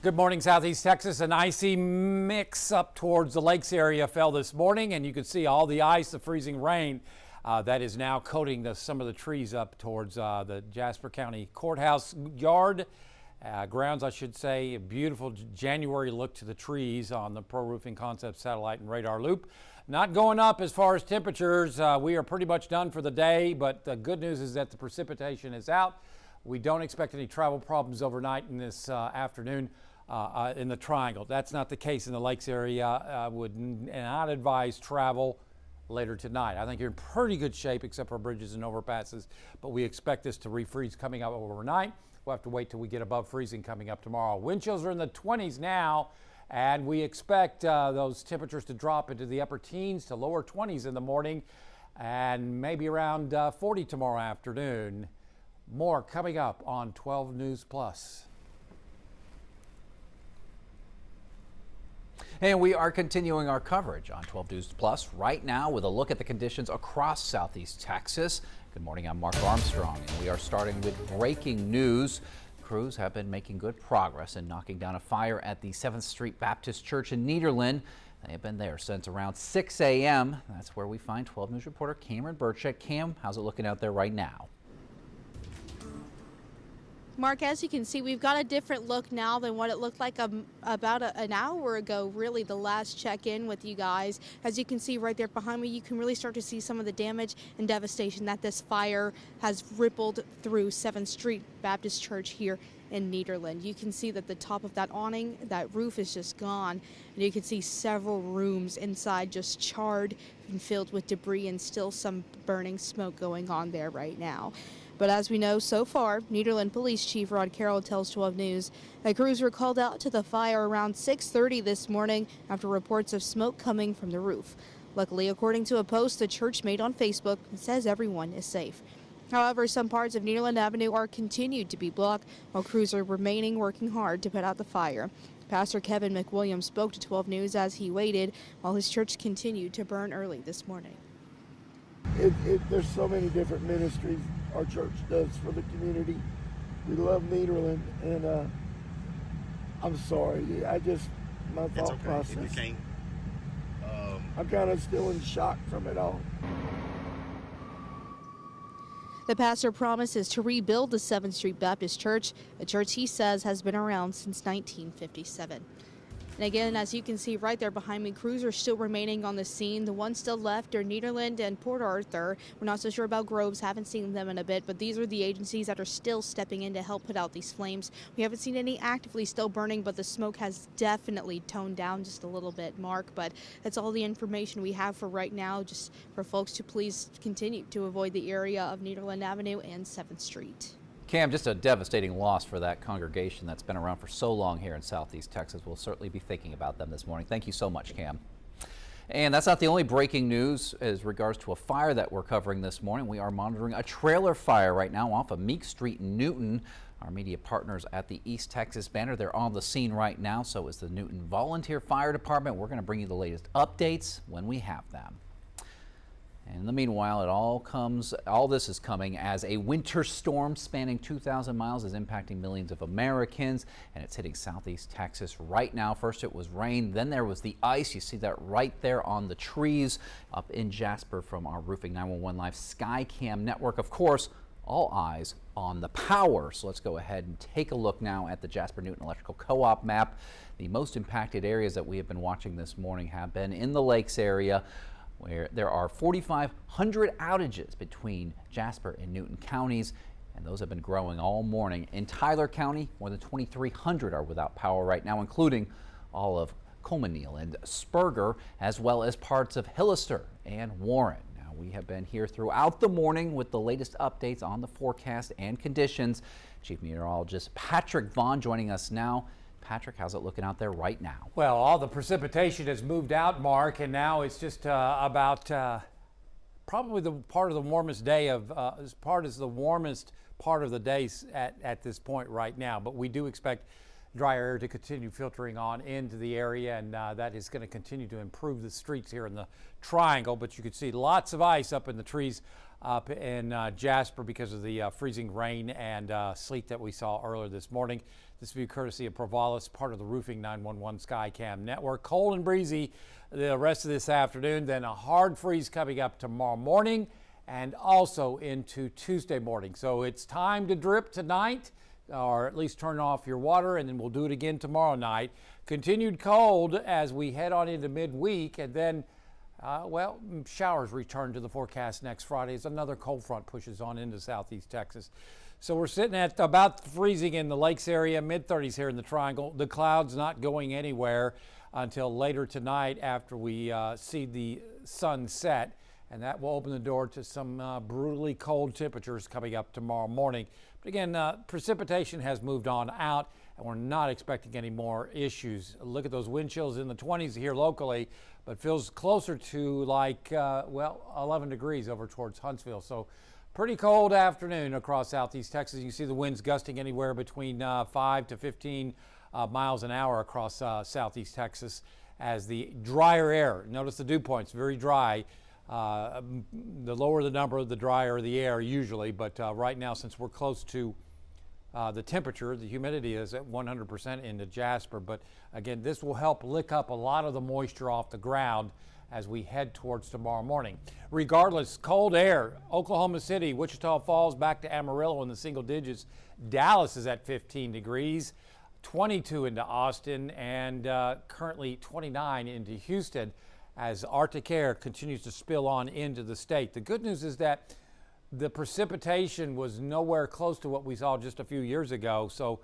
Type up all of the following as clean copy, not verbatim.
Good morning, Southeast Texas. An icy mix up towards the lakes area fell this morning, and you can see all the ice, the freezing rain that is now coating some of the trees up towards the Jasper County Courthouse yard. Grounds, I should say. A beautiful January look to the trees on the Pro Roofing Concepts satellite and radar loop. Not going up as far as temperatures. We are pretty much done for the day, but the good news is that the precipitation is out. We don't expect any travel problems overnight in this afternoon in the Triangle. That's not the case in the lakes area. I would not advise travel later tonight. I think you're in pretty good shape except for bridges and overpasses, but we expect this to refreeze coming up overnight. We'll have to wait till we get above freezing coming up tomorrow. Wind chills are in the 20s now, and we expect those temperatures to drop into the upper teens to lower 20s in the morning and maybe around 40 tomorrow afternoon. More coming up on 12 News Plus. And we are continuing our coverage on 12 News Plus right now with a look at the conditions across Southeast Texas. Good morning, I'm Mark Armstrong, and we are starting with breaking news. Crews have been making good progress in knocking down a fire at the 7th Street Baptist Church in Nederland. They have been there since around 6 a.m. That's where we find 12 News reporter Cameron Burchett. Cam, how's it looking out there right now? Mark, as you can see, we've got a different look now than what it looked like about an hour ago, really, the last check-in with you guys. As you can see right there behind me, you can really start to see some of the damage and devastation that this fire has rippled through 7th Street Baptist Church here in Nederland. You can see that the top of that awning, that roof is just gone, and you can see several rooms inside just charred and filled with debris and still some burning smoke going on there right now. But as we know so far, Nederland Police Chief Rod Carroll tells 12 News that crews were called out to the fire around 6:30 this morning after reports of smoke coming from the roof. Luckily, according to a post the church made on Facebook, it says everyone is safe. However, some parts of Nederland Avenue are continued to be blocked while crews are remaining working hard to put out the fire. Pastor Kevin McWilliams spoke to 12 News as he waited while his church continued to burn early this morning. There's so many different ministries our church does for the community. We love Nederland, and I'm sorry. My thought process. I'm kind of still in shock from it all. The pastor promises to rebuild the 7th Street Baptist Church, a church he says has been around since 1957. And again, as you can see right there behind me, crews are still remaining on the scene. The ones still left are Nederland and Port Arthur. We're not so sure about Groves, haven't seen them in a bit, but these are the agencies that are still stepping in to help put out these flames. We haven't seen any actively still burning, but the smoke has definitely toned down just a little bit, Mark. But that's all the information we have for right now, just for folks to please continue to avoid the area of Nederland Avenue and 7th Street. Cam, just a devastating loss for that congregation that's been around for so long here in Southeast Texas. We'll certainly be thinking about them this morning. Thank you so much, Cam. And that's not the only breaking news as regards to a fire that we're covering this morning. We are monitoring a trailer fire right now off of Meek Street in Newton. Our media partners at the East Texas Banner, they're on the scene right now. So is the Newton Volunteer Fire Department. We're going to bring you the latest updates when we have them. And in the meanwhile, all this is coming as a winter storm spanning 2,000 miles is impacting millions of Americans, and it's hitting Southeast Texas right now. First it was rain, then there was the ice. You see that right there on the trees up in Jasper from our Roofing 911 Live Skycam network. Of course, all eyes on the power. So let's go ahead and take a look now at the Jasper Newton Electrical Co-op map. The most impacted areas that we have been watching this morning have been in the lakes area, where there are 4,500 outages between Jasper and Newton counties, and those have been growing all morning. In Tyler County, more than 2,300 are without power right now, including all of Colemanville and Spurger, as well as parts of Hillister and Warren. Now, we have been here throughout the morning with the latest updates on the forecast and conditions. Chief Meteorologist Patrick Vaughn joining us now. Patrick, how's it looking out there right now? Well, all the precipitation has moved out, Mark, and now it's just about probably the part of the warmest day of the warmest part of the day at this point right now. But we do expect drier air to continue filtering on into the area, and that is going to continue to improve the streets here in the Triangle. But you can see lots of ice up in the trees up in Jasper because of the freezing rain and sleet that we saw earlier this morning. This view courtesy of Provalis, part of the Roofing 911 Skycam network. Cold and breezy the rest of this afternoon, then a hard freeze coming up tomorrow morning and also into Tuesday morning. So it's time to drip tonight, or at least turn off your water, and then we'll do it again tomorrow night. Continued cold as we head on into midweek, and then showers return to the forecast next Friday as another cold front pushes on into southeast Texas. So we're sitting at about freezing in the lakes area, mid-30s here in the Triangle. The clouds not going anywhere until later tonight after we see the sun set, and that will open the door to some brutally cold temperatures coming up tomorrow morning. But again, precipitation has moved on out, and we're not expecting any more issues. Look at those wind chills in the 20s here locally, but feels closer to like 11 degrees over towards Huntsville. So pretty cold afternoon across southeast Texas. You can see the winds gusting anywhere between 5 to 15 miles an hour across southeast Texas as the drier air. Notice the dew points, very dry. The lower the number, the drier the air usually, but right now, since we're close to the temperature, the humidity is at 100% into Jasper. But again, this will help lick up a lot of the moisture off the ground as we head towards tomorrow morning. Regardless, cold air, Oklahoma City, Wichita Falls, back to Amarillo in the single digits. Dallas is at 15 degrees, 22 into Austin, and currently 29 into Houston as Arctic air continues to spill on into the state. The good news is that the precipitation was nowhere close to what we saw just a few years ago, so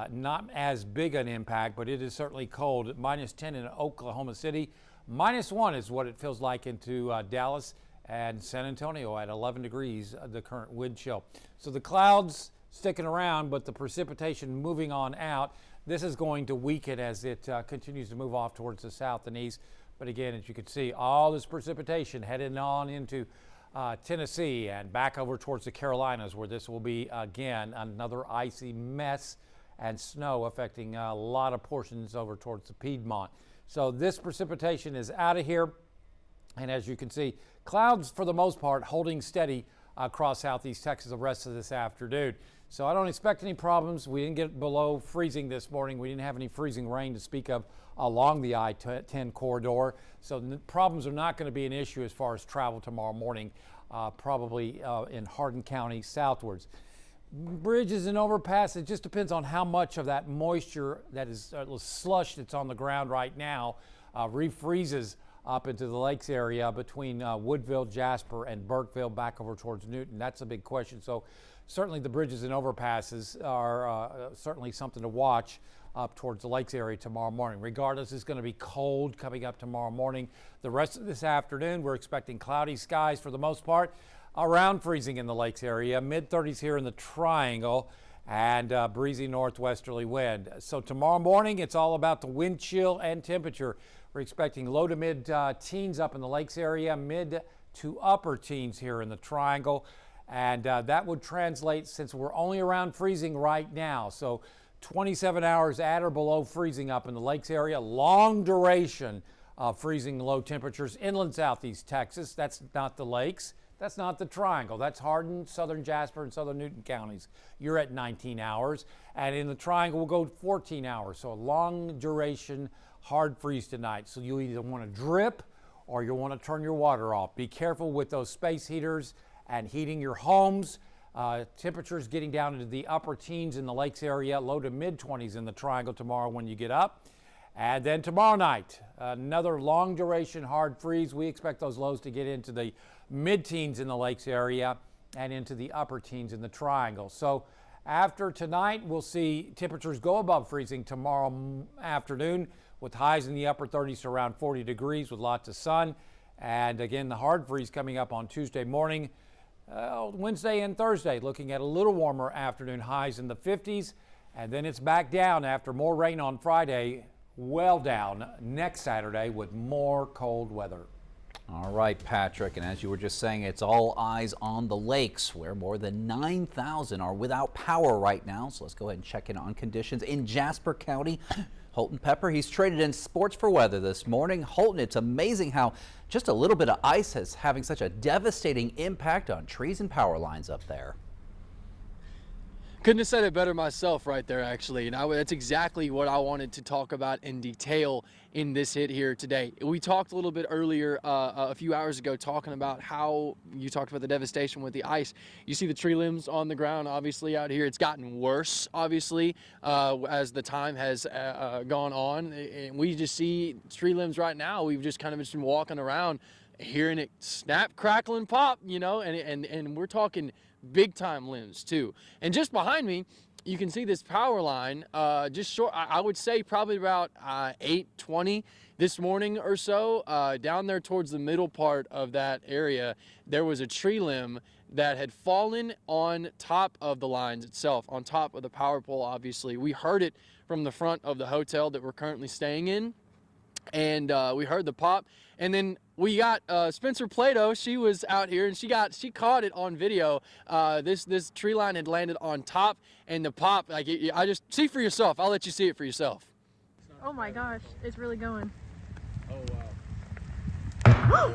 not as big an impact, but it is certainly cold. -10 in Oklahoma City, -1 is what it feels like into Dallas and San Antonio at 11 degrees, the current wind chill. So the clouds sticking around, but the precipitation moving on out. This is going to weaken as it continues to move off towards the south and east. But again, as you can see, all this precipitation heading on into Tennessee and back over towards the Carolinas, where this will be, again, another icy mess and snow affecting a lot of portions over towards the Piedmont. So this precipitation is out of here. And as you can see, clouds for the most part holding steady across southeast Texas the rest of this afternoon. So I don't expect any problems. We didn't get below freezing this morning. We didn't have any freezing rain to speak of along the I-10 corridor. So problems are not going to be an issue as far as travel tomorrow morning, probably in Hardin County southwards. Bridges and overpasses, it just depends on how much of that moisture, that is slush that's on the ground right now, refreezes up into the lakes area between Woodville, Jasper, and Burkeville back over towards Newton. That's a big question. So certainly the bridges and overpasses are certainly something to watch up towards the lakes area tomorrow morning. Regardless, it's going to be cold coming up tomorrow morning. The rest of this afternoon, we're expecting cloudy skies for the most part, around freezing in the lakes area, mid-30s here in the Triangle, and breezy northwesterly wind. So tomorrow morning, it's all about the wind chill and temperature. We're expecting low to mid teens up in the lakes area, mid to upper teens here in the Triangle. And that would translate, since we're only around freezing right now, so 27 hours at or below freezing up in the lakes area, long duration of freezing low temperatures inland southeast Texas. That's not the lakes. That's not the Triangle. That's Hardin, southern Jasper, and southern Newton counties. You're at 19 hours. And in the Triangle, we'll go 14 hours. So a long duration, hard freeze tonight. So you either want to drip or you want to turn your water off. Be careful with those space heaters and heating your homes. Temperatures getting down into the upper teens in the lakes area, low to mid-20s in the Triangle tomorrow when you get up. And then tomorrow night, another long duration hard freeze. We expect those lows to get into the mid-teens in the lakes area and into the upper teens in the Triangle. So after tonight, we'll see temperatures go above freezing tomorrow afternoon with highs in the upper 30s to around 40 degrees with lots of sun. And again, the hard freeze coming up on Tuesday morning. Wednesday and Thursday, looking at a little warmer afternoon, highs in the 50s, and then it's back down after more rain on Friday, well down next Saturday with more cold weather. All right, Patrick, and as you were just saying, it's all eyes on the lakes where more than 9,000 are without power right now. So let's go ahead and check in on conditions in Jasper County. Holton Pepper, he's traded in sports for weather this morning. Holton, it's amazing how just a little bit of ice is having such a devastating impact on trees and power lines up there. Couldn't have said it better myself right there, actually. And that's exactly what I wanted to talk about in detail in this hit here today. We talked a little bit earlier, a few hours ago, talking about how you talked about the devastation with the ice. You see the tree limbs on the ground, obviously, out here. It's gotten worse, obviously, as the time has gone on. And we just see tree limbs right now. We've just kind of been walking around, hearing it snap, crackle, and pop, you know, and we're talking big time limbs too. And just behind me, you can see this power line, just short, I would say probably about 8:20 this morning or so. Down there towards the middle part of that area, there was a tree limb that had fallen on top of the lines itself, on top of the power pole. Obviously, we heard it from the front of the hotel that we're currently staying in, and we heard the pop. And then we got Spencer Plato. She was out here and she caught it on video. This tree line had landed on top, and the pop, like, I just see for yourself. I'll let you see it for yourself. Oh my gosh, it's really going. Oh wow.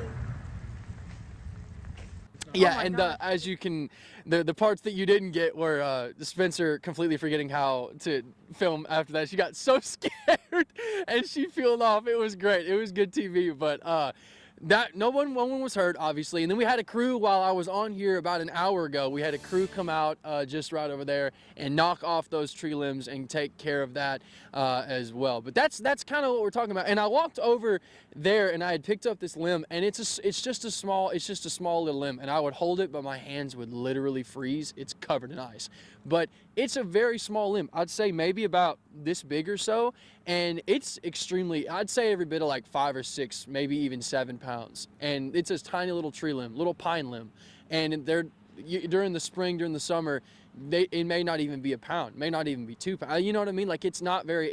Yeah, Oh my and God. as you can, the parts that you didn't get were Spencer completely forgetting how to film after that. She got so scared and she peeled off. It was great. It was good TV, but that no one was hurt, obviously. And then we had a crew while I was on here about an hour ago. We had a crew come out just right over there and knock off those tree limbs and take care of that as well. But that's kind of what we're talking about. And I walked over there and I had picked up this limb, and it's just a small little limb, and I would hold it, but my hands would literally freeze. It's covered in ice, but it's a very small limb. I'd say maybe about this big or so, and it's extremely, I'd say every bit of like 5 or 6, maybe even 7 pounds. And it's a tiny little tree limb, little pine limb, and during the spring, during the summer, it may not even be a pound, may not even be 2 pounds. You know what I mean? Like, it's not very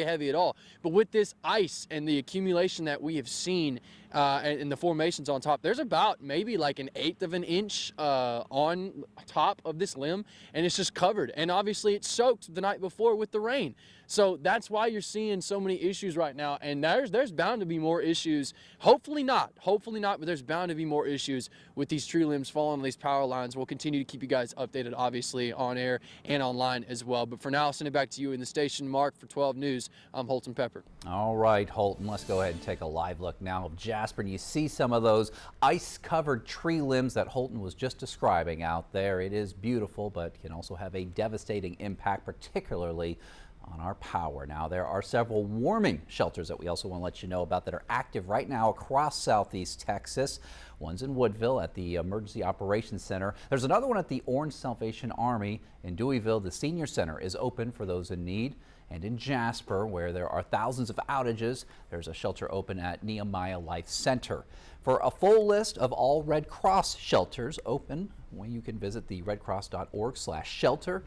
heavy at all. But with this ice and the accumulation that we have seen and the formations on top, there's about maybe like 1/8 of an inch on top of this limb, and it's just covered. And obviously it's soaked the night before with the rain. So that's why you're seeing so many issues right now. And there's bound to be more issues. Hopefully not, but there's bound to be more issues with these tree limbs falling on these power lines. We'll continue to keep you guys updated, obviously, on air and online as well. But for now, I'll send it back to you in the station. Mark, for 12 News, I'm Holton Pepper. All right, Holton, let's go ahead and take a live look now of Jasper. And you see some of those ice-covered tree limbs that Holton was just describing out there. It is beautiful, but can also have a devastating impact, particularly on our power. Now, there are several warming shelters that we also want to let you know about that are active right now across southeast Texas. One's in Woodville at the Emergency Operations Center. There's another one at the Orange Salvation Army in Deweyville. The Senior Center is open for those in need. And in Jasper, where there are thousands of outages, there's a shelter open at Nehemiah Life Center. For a full list of all Red Cross shelters open, well, you can visit the redcross.org/shelter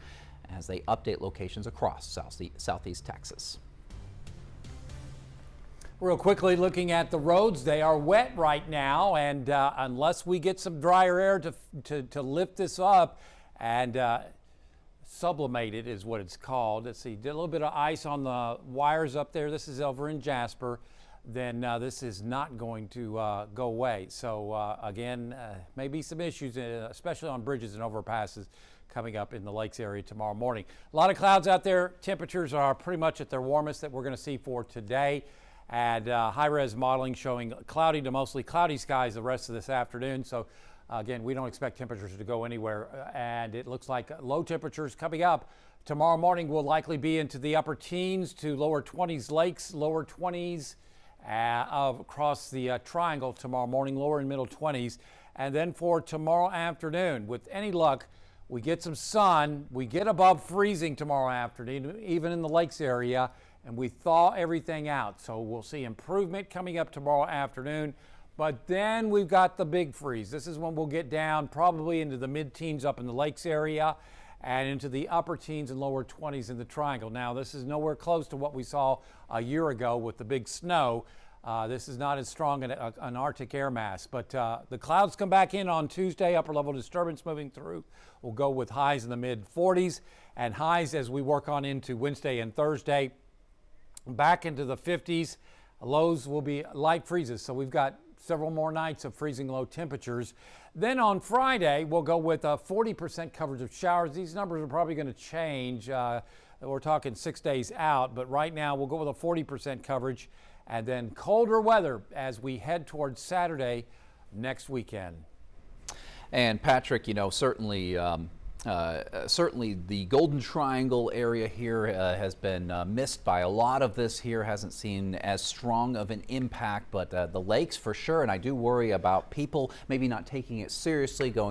as they update locations across southeast Texas. Real quickly, looking at the roads, they are wet right now, and unless we get some drier air to lift this up and sublimate it is what it's called. Let's see, did a little bit of ice on the wires up there. This is over in Jasper. Then this is not going to go away. So again, maybe some issues, especially on bridges and overpasses coming up in the lakes area tomorrow morning. A lot of clouds out there. Temperatures are pretty much at their warmest that we're going to see for today. And high-res modeling showing cloudy to mostly cloudy skies the rest of this afternoon. So again, we don't expect temperatures to go anywhere. And it looks like low temperatures coming up tomorrow morning will likely be into the upper teens to lower 20s lakes, lower 20s across the triangle tomorrow morning, lower and middle 20s. And then for tomorrow afternoon, with any luck, we get some sun. We get above freezing tomorrow afternoon, even in the lakes area, and we thaw everything out. So we'll see improvement coming up tomorrow afternoon. But then we've got the big freeze. This is when we'll get down probably into the mid-teens up in the lakes area and into the upper teens and lower 20s in the triangle. Now, this is nowhere close to what we saw a year ago with the big snow. This is not as strong an Arctic air mass, but the clouds come back in on Tuesday. Upper level disturbance moving through. We'll go with highs in the mid 40s and highs as we work on into Wednesday and Thursday. Back into the 50s. Lows will be light freezes. So we've got several more nights of freezing low temperatures. Then on Friday, we'll go with a 40% coverage of showers. These numbers are probably going to change. We're talking 6 days out, but right now we'll go with a 40% coverage, and then colder weather as we head towards Saturday next weekend. And Patrick, you know, certainly certainly the Golden Triangle area here has been missed by a lot of this here, hasn't seen as strong of an impact, but the lakes for sure. And I do worry about people maybe not taking it seriously, going